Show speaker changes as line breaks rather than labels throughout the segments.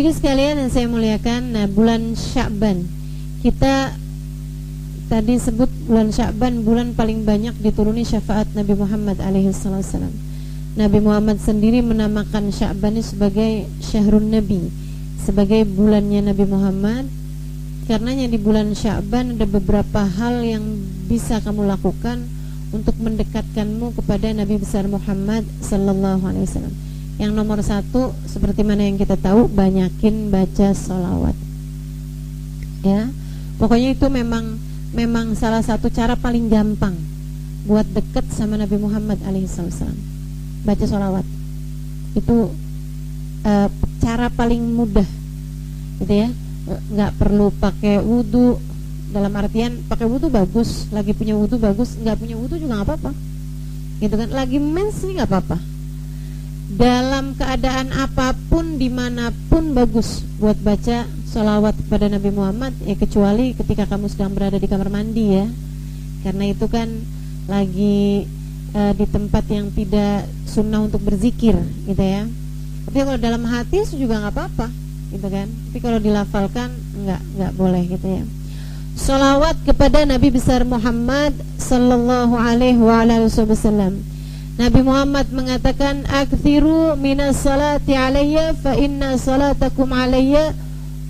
Jadi sekalian yang saya muliakan, nah bulan Sya'ban, kita tadi sebut bulan Sya'ban bulan paling banyak dituruni syafaat Nabi Muhammad alaihissalam. Nabi Muhammad sendiri menamakan Sya'ban ini sebagai Syahrun Nabi, sebagai bulannya Nabi Muhammad. Karenanya di bulan Sya'ban ada beberapa hal yang bisa kamu lakukan untuk mendekatkanmu kepada Nabi besar Muhammad sallallahu alaihi wasallam. Yang nomor satu, seperti mana yang kita tahu, banyakin baca sholawat. Ya, pokoknya itu memang salah satu cara paling gampang buat deket sama Nabi Muhammad alaihissalam. Baca sholawat itu cara paling mudah, gitu ya. Nggak perlu pakai wudu. Dalam artian pakai wudu bagus, lagi punya wudu bagus, nggak punya wudu juga nggak apa-apa, gitu kan. Lagi mens nggak apa-apa. Dalam keadaan apapun, dimanapun bagus buat baca sholawat kepada Nabi Muhammad, ya kecuali ketika kamu sedang berada di kamar mandi ya, karena itu kan lagi di tempat yang tidak sunnah untuk berzikir, gitu ya. Tapi kalau dalam hati juga nggak apa-apa, gitu kan. Tapi kalau dilafalkan nggak boleh, gitu ya. Sholawat kepada Nabi besar Muhammad sallallahu alaihi wasallam. Nabi Muhammad mengatakan, "Aktsiru minas salati alayya fa inna salatakum alayya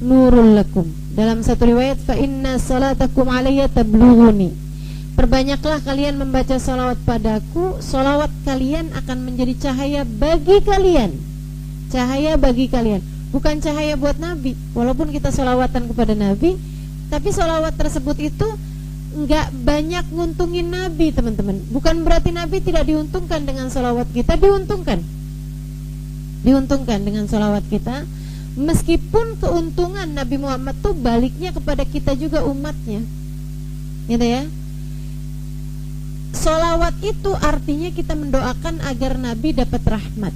nurul lakum." Dalam satu riwayat, "Fa inna salatakum alayya tablughuni." Perbanyaklah kalian membaca salawat padaku, salawat kalian akan menjadi cahaya bagi kalian. Cahaya bagi kalian, bukan cahaya buat Nabi. Walaupun kita salawatan kepada Nabi, tapi salawat tersebut itu nggak banyak nguntungin Nabi, teman-teman. Bukan berarti Nabi tidak diuntungkan dengan salawat kita, diuntungkan dengan salawat kita. Meskipun keuntungan Nabi Muhammad tuh baliknya kepada kita juga umatnya, gitu ya. Salawat itu artinya kita mendoakan agar Nabi dapat rahmat.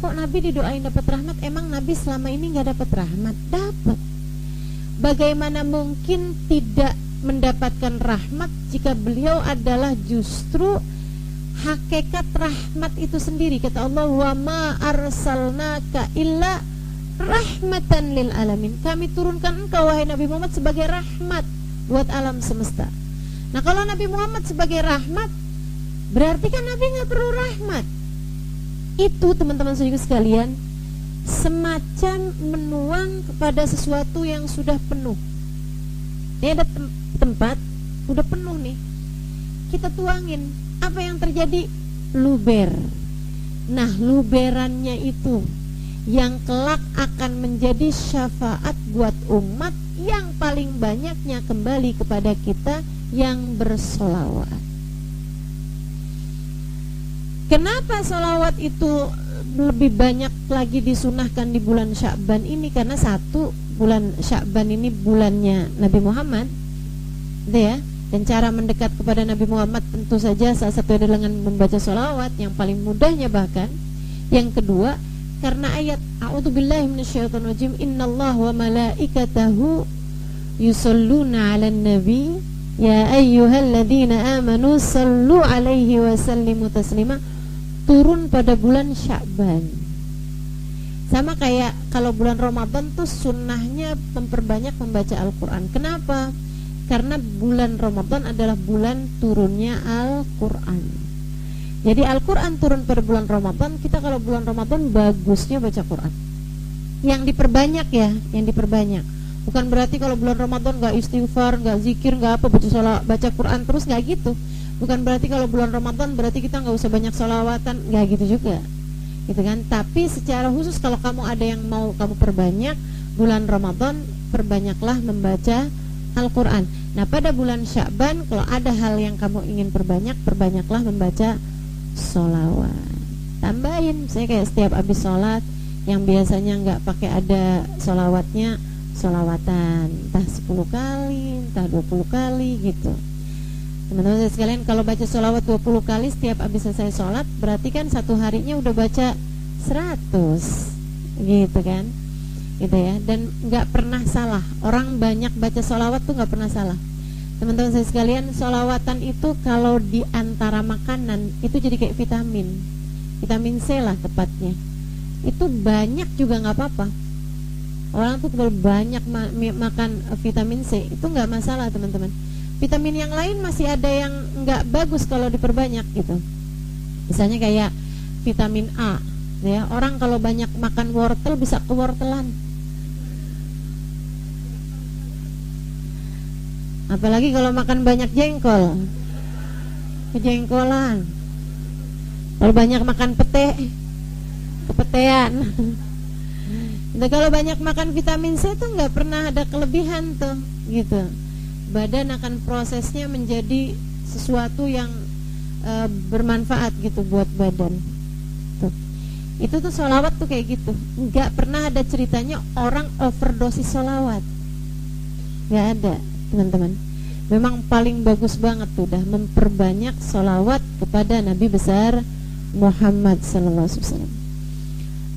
Kok Nabi didoain dapat rahmat? Emang Nabi selama ini nggak dapat rahmat? Dapat. Bagaimana mungkin tidak mendapatkan rahmat jika beliau adalah justru hakikat rahmat itu sendiri. Kata Allah, "Wa ma arsalnaka illa rahmatan lil alamin." Kami turunkan engkau wahai Nabi Muhammad sebagai rahmat buat alam semesta. Nah, kalau Nabi Muhammad sebagai rahmat, berarti kan Nabi nggak perlu rahmat. Itu teman-teman saudara sekalian, semacam menuang kepada sesuatu yang sudah penuh. Ini ada tempat udah penuh nih, kita tuangin, apa yang terjadi? Luber. Nah, luberannya itu yang kelak akan menjadi syafaat buat umat yang paling banyaknya kembali kepada kita yang bersolawat. Kenapa solawat itu lebih banyak lagi disunahkan di bulan Sya'ban ini? Karena satu, bulan Sya'ban ini bulannya Nabi Muhammad, gitu ya. Dan cara mendekat kepada Nabi Muhammad tentu saja salah satu adalah dengan membaca solawat, yang paling mudahnya bahkan. Yang kedua, karena ayat A'udzubillahi minasyaitonirrajim, "Innallaha wa malaikatahu yusholluna 'alan nabi ya ayyuhalladzina amanu shallu 'alaihi wa sallimu taslima." Turun pada bulan Sya'ban. Sama kayak kalau bulan Ramadan tuh sunnahnya memperbanyak membaca Al-Quran. Kenapa? Karena bulan Ramadan adalah bulan turunnya Al-Quran. Jadi Al-Quran turun pada bulan Ramadan. Kita kalau bulan Ramadan bagusnya baca Quran. Yang diperbanyak ya, yang diperbanyak. Bukan berarti kalau bulan Ramadan gak istighfar, gak zikir, gak apa, baca Quran terus, gak gitu. Bukan berarti kalau bulan Ramadan berarti kita nggak usah banyak sholawatan, nggak gitu juga, gitu kan. Tapi secara khusus kalau kamu ada yang mau kamu perbanyak bulan Ramadan, perbanyaklah membaca Al-Quran. Nah, pada bulan Sya'ban kalau ada hal yang kamu ingin perbanyak, perbanyaklah membaca sholawat. Tambahin, saya kayak setiap habis sholat yang biasanya nggak pakai ada sholawatnya, sholawatan entah 10 kali, entah 20 kali gitu. Teman-teman sekalian, kalau baca sholawat 20 kali setiap habis selesai sholat, berarti kan satu harinya udah baca 100, gitu kan, gitu ya. Dan nggak pernah salah. Orang banyak baca sholawat tuh nggak pernah salah. Teman-teman saya sekalian, sholawatan itu kalau di antara makanan itu jadi kayak vitamin C lah tepatnya. itu banyak juga nggak apa-apa. Orang tuh kalau banyak makan vitamin C itu nggak masalah teman-teman. Vitamin yang lain masih ada yang nggak bagus kalau diperbanyak gitu. Misalnya kayak vitamin A, ya orang kalau banyak makan wortel bisa kewortelan. Apalagi kalau makan banyak jengkol, kejengkolan. Kalau banyak makan pete, kepetean. Nah, kalau banyak makan vitamin C tuh nggak pernah ada kelebihan tuh, gitu. Badan akan prosesnya menjadi sesuatu yang bermanfaat gitu buat badan. Tuh. Itu tuh sholawat tuh kayak gitu. Nggak pernah ada ceritanya orang overdosis sholawat. Nggak ada, teman-teman. Memang paling bagus banget tuh dah memperbanyak sholawat kepada Nabi besar Muhammad sallallahu alaihi wasallam.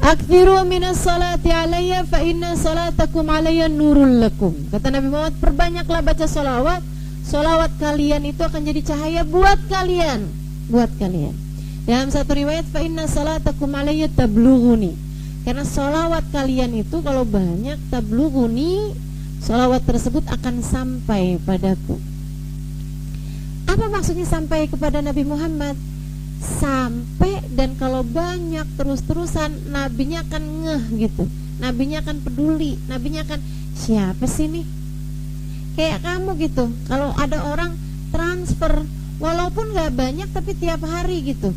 Aktsiru minas salati alayya fa inna salatakum alayya nurul lakum. Kata Nabi Muhammad, perbanyaklah baca sholawat. Sholawat kalian itu akan jadi cahaya buat kalian. Buat kalian. Dalam satu riwayat, fa inna salatakum alayya tablughuni. Karena sholawat kalian itu kalau banyak, tablughuni, sholawat tersebut akan sampai padaku. Apa maksudnya sampai kepada Nabi Muhammad? Sampai, dan kalau banyak terus-terusan nabinya akan ngeh gitu, nabinya akan peduli, nabinya akan siapa sih nih, kayak kamu gitu. Kalau ada orang transfer walaupun gak banyak tapi tiap hari gitu,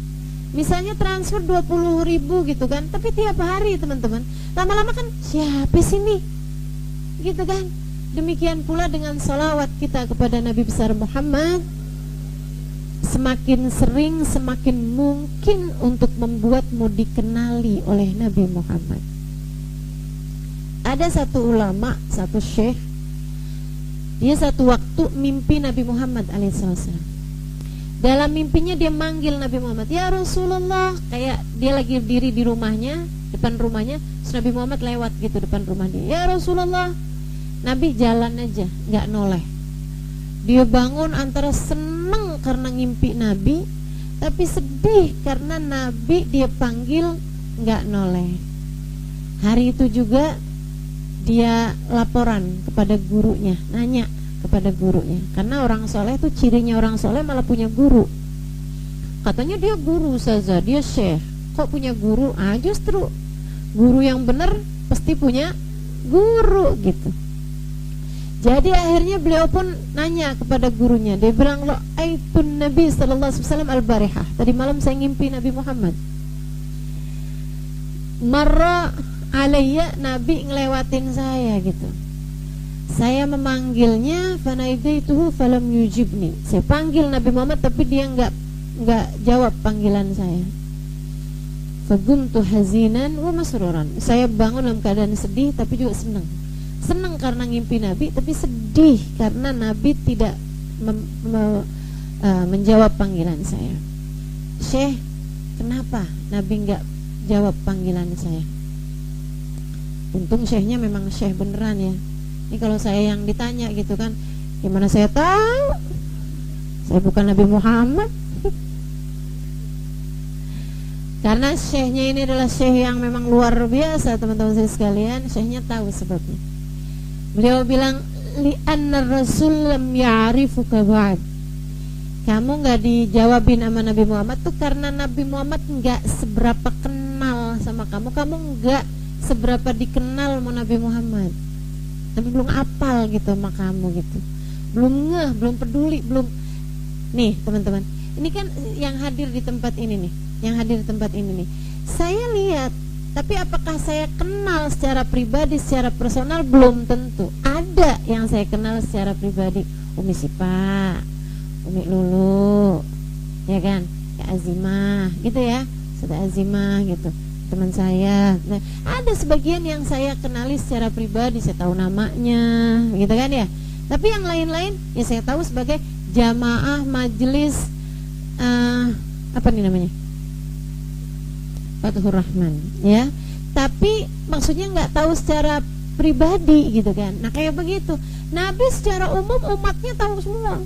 misalnya transfer 20.000 gitu kan, tapi tiap hari teman-teman, lama-lama kan siapa sih nih gitu kan. Demikian pula dengan salawat kita kepada Nabi besar Muhammad, semakin sering semakin mungkin untuk membuatmu dikenali oleh Nabi Muhammad. Ada satu ulama, satu syekh, dia satu waktu mimpi Nabi Muhammad alaihissalam. Dalam mimpinya dia manggil Nabi Muhammad, ya Rasulullah. Kayak dia lagi berdiri di rumahnya, depan rumahnya, terus Nabi Muhammad lewat gitu depan rumah dia, ya Rasulullah. Nabi jalan aja, gak noleh. Dia bangun antara seneng karena ngimpi Nabi, tapi sedih karena Nabi dia panggil nggak noleh. Hari itu juga dia laporan kepada gurunya, nanya kepada gurunya, karena orang soleh tuh cirinya orang soleh malah punya guru. Katanya dia guru saja, dia syekh, kok punya guru? Ah justru guru yang benar pasti punya guru gitu. Jadi akhirnya beliau pun nanya kepada gurunya. Dia bilang, lo aitun Nabi sallallahu alaihi wasallam al-barihah. Tadi malam saya ngimpi Nabi Muhammad. Marra alayya, Nabi ngelewatin saya gitu. Saya memanggilnya, fanaidaituhu falam yujibni. Saya panggil Nabi Muhammad tapi dia enggak jawab panggilan saya. Fagumtu hazinan wa masruran. Saya bangun dalam keadaan sedih tapi juga senang. Senang karena ngimpi Nabi, tapi sedih karena Nabi tidak menjawab panggilan saya. Syekh, kenapa Nabi nggak jawab panggilan saya? Untung syekhnya memang syekh beneran ya. Ini kalau saya yang ditanya gitu kan, gimana saya tahu? Saya bukan Nabi Muhammad. Karena syekhnya ini adalah syekh yang memang luar biasa teman-teman saya sekalian. Syekhnya tahu sebabnya. Beliau bilang, li'anna rasul lam ya'rifuka ba'd. Kamu gak dijawabin sama Nabi Muhammad tuh karena Nabi Muhammad gak seberapa kenal sama kamu. Kamu gak seberapa dikenal sama Nabi Muhammad. Tapi belum apal gitu sama kamu gitu. Belum ngeh, belum peduli, belum. Nih teman-teman, ini kan yang hadir di tempat ini nih, yang hadir di tempat ini nih, saya lihat. Tapi apakah saya kenal secara pribadi, secara personal? Belum tentu. Ada yang saya kenal secara pribadi, Umi Sipa, Umi Lulu, ya kan, Kak Azimah, gitu ya, Ustazah Azimah gitu, teman saya. Nah, ada sebagian yang saya kenali secara pribadi, saya tahu namanya, gitu kan ya. Tapi yang lain-lain, ya saya tahu sebagai jamaah majelis, apa nih namanya? Fathur Rahman, ya. Tapi maksudnya nggak tahu secara pribadi gitu kan. Nah kayak begitu. Nabi secara umum umatnya tahu semua.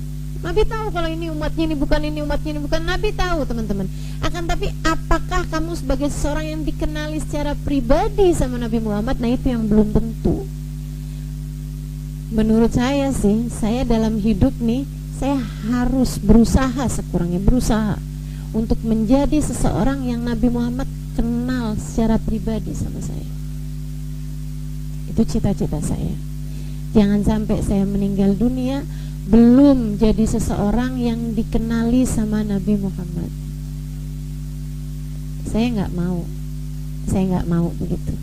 Nabi tahu kalau ini umatnya ini bukan, ini umatnya ini bukan. Nabi tahu teman-teman. Akan tapi apa apakah kamu sebagai seseorang yang dikenali secara pribadi sama Nabi Muhammad? Nah itu yang belum tentu. Menurut saya sih, saya dalam hidup nih, saya harus berusaha sekurangnya, berusaha untuk menjadi seseorang yang Nabi Muhammad kenal secara pribadi sama saya. Itu cita-cita saya. Jangan sampai saya meninggal dunia belum jadi seseorang yang dikenali sama Nabi Muhammad. Saya nggak mau begitu,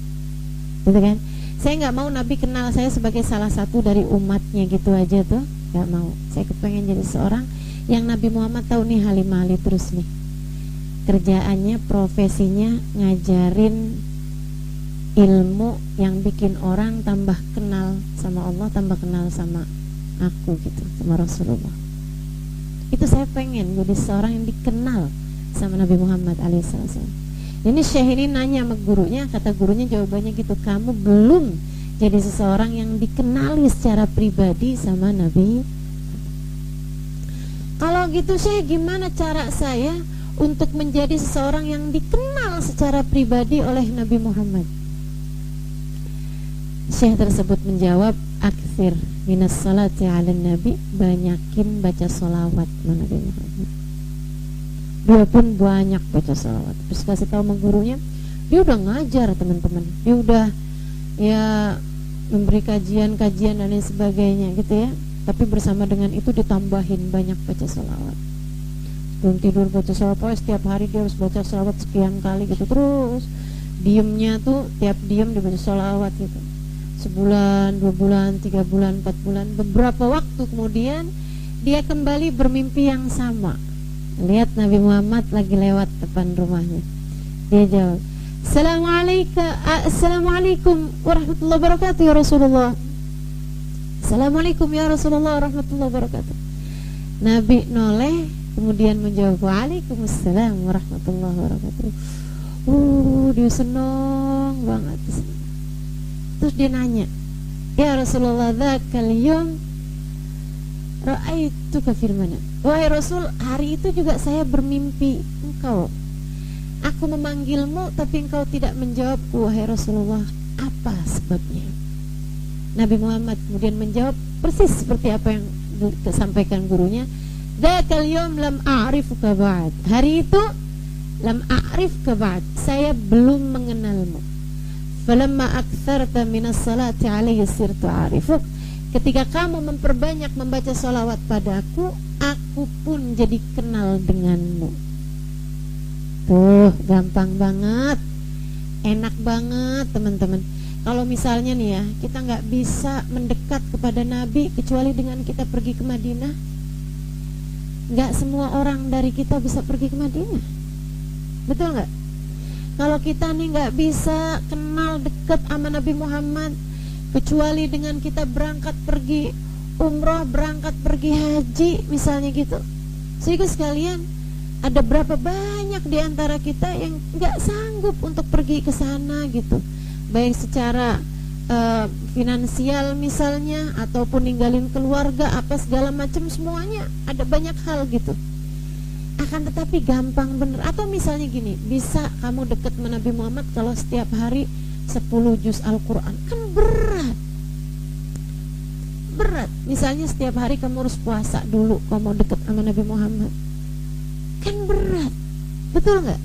gitu kan? Saya nggak mau Nabi kenal saya sebagai salah satu dari umatnya gitu aja tuh, nggak mau. Saya kepengen jadi seorang yang Nabi Muhammad tahu nih Halimah Ali terus nih, kerjaannya, profesinya ngajarin ilmu yang bikin orang tambah kenal sama Allah, tambah kenal sama aku gitu, sama Rasulullah. Itu saya pengen jadi seorang yang dikenal sama Nabi Muhammad alaihissalam. Ini Syekh ini nanya sama gurunya, kata gurunya jawabannya gitu, kamu belum jadi seseorang yang dikenali secara pribadi sama Nabi. Kalau gitu Syekh, gimana cara saya untuk menjadi seseorang yang dikenal secara pribadi oleh Nabi Muhammad? Syekh tersebut menjawab, aktsir minas salati ala nabi, banyakin baca sholawat Nabi Muhammad. Dia pun banyak baca sholawat. Terus kasih tahu sama gurunya, dia udah ngajar teman-teman, dia udah ya memberi kajian-kajian dan lain sebagainya gitu ya. Tapi bersama dengan itu ditambahin banyak baca sholawat. Belum tidur baca sholawat, pokoknya setiap hari dia harus baca sholawat sekian kali gitu. Terus diemnya tuh tiap diem dibaca sholawat gitu. Sebulan, 2 bulan, 3 bulan, 4 bulan, beberapa waktu kemudian dia kembali bermimpi yang sama. Lihat Nabi Muhammad lagi lewat depan rumahnya. Dia jawab, Assalamualaikum warahmatullahi wabarakatuh ya Rasulullah. Assalamualaikum ya Rasulullah warahmatullahi wabarakatuh. Nabi noleh kemudian menjawab, Waalaikumsalam warahmatullahi wabarakatuh. Dia senang banget. Terus dia nanya, ya Rasulullah, dzakal yawm ra'aituka fil manam. Wahai Rasul, hari itu juga saya bermimpi engkau. Aku memanggilmu tapi engkau tidak menjawabku, wahai Rasulullah. Apa sebabnya? Nabi Muhammad kemudian menjawab persis seperti apa yang disampaikan gurunya. Dzakal yawm lam a'rifuka ba'd. Hari itu lam a'rifka ba'd, saya belum mengenalmu. Falamma aktsarta minas salati alaihi sirtu a'rifuk. Ketika kamu memperbanyak membaca sholawat padaku, aku pun jadi kenal denganmu. Tuh, gampang banget, enak banget teman-teman. Kalau misalnya nih ya, kita nggak bisa mendekat kepada Nabi kecuali dengan kita pergi ke Madinah. Nggak semua orang dari kita bisa pergi ke Madinah, betul nggak? Kalau kita nih nggak bisa kenal dekat sama Nabi Muhammad kecuali dengan kita berangkat pergi umroh, berangkat pergi haji misalnya gitu. Sehingga sekalian, ada berapa banyak di antara kita yang nggak sanggup untuk pergi ke sana gitu, baik secara finansial misalnya, ataupun ninggalin keluarga apa segala macam, semuanya ada banyak hal gitu. Akan tetapi gampang bener. Atau misalnya gini, bisa kamu deket sama Nabi Muhammad kalau setiap hari 10 juz Al-Quran. Kan berat. Misalnya setiap hari kamu harus puasa dulu kalau mau deket sama Nabi Muhammad. Kan berat, betul gak?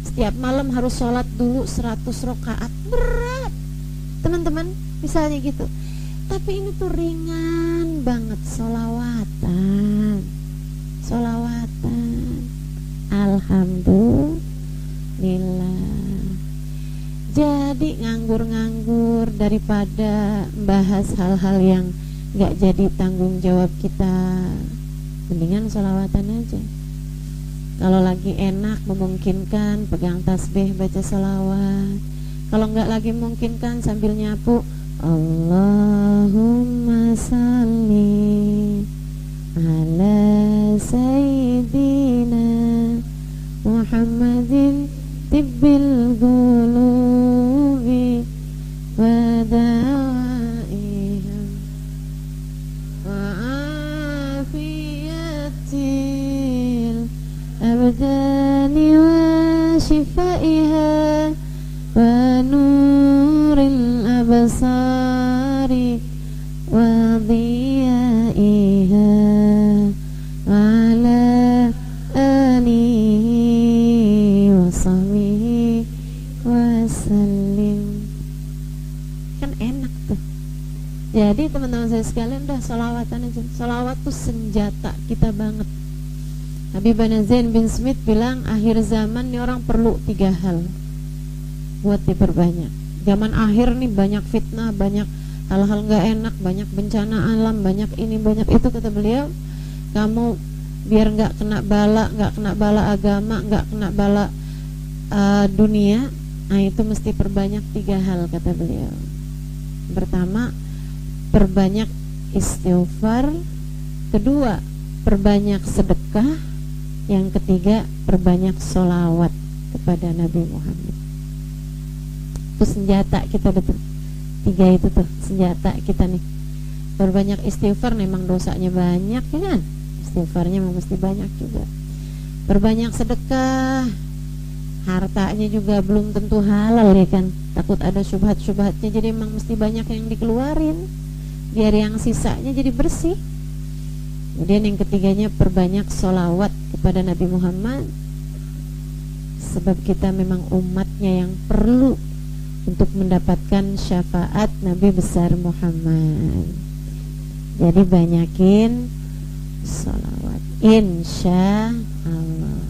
Setiap malam harus sholat dulu 100 rakaat. Berat teman-teman, misalnya gitu. Tapi ini tuh ringan banget, sholawatan. Alhamdulillah. Jadi nganggur-nganggur daripada bahas hal-hal yang gak jadi tanggung jawab kita, mendingan sholawatan aja. Kalau lagi enak memungkinkan, pegang tasbih baca sholawat. Kalau gak lagi memungkinkan, sambil nyapu, Allahumma salli ala sayyidina Muhammadin tibbil qulubi wa da'iha wa afiyatil abdani wa adhiyaiha ala alihi wa sahbihi wasallim. Kan enak tuh. Jadi teman-teman saya sekalian, udah sholawatan aja. Sholawat tuh senjata kita banget. Habib Zain bin Smith bilang akhir zaman nih orang perlu 3 hal buat diperbanyak. Zaman akhir nih banyak fitnah, banyak hal-hal gak enak, banyak bencana alam, banyak ini, banyak itu, kata beliau. Kamu biar gak kena bala agama, gak kena bala dunia, nah itu mesti perbanyak 3 hal, kata beliau. Pertama, perbanyak istighfar. Kedua, perbanyak sedekah. Yang ketiga, perbanyak sholawat kepada Nabi Muhammad. Itu senjata kita, betul. 3 itu tuh senjata kita nih. Perbanyak istighfar, memang dosanya banyak ya kan, istighfarnya memang mesti banyak juga. Perbanyak sedekah, hartanya juga belum tentu halal ya kan, takut ada syubhat-syubhatnya, jadi memang mesti banyak yang dikeluarin biar yang sisanya jadi bersih. Kemudian yang ketiganya, perbanyak sholawat kepada Nabi Muhammad, sebab kita memang umatnya yang perlu untuk mendapatkan syafaat Nabi besar Muhammad. Jadi banyakin sholawat, insya Allah.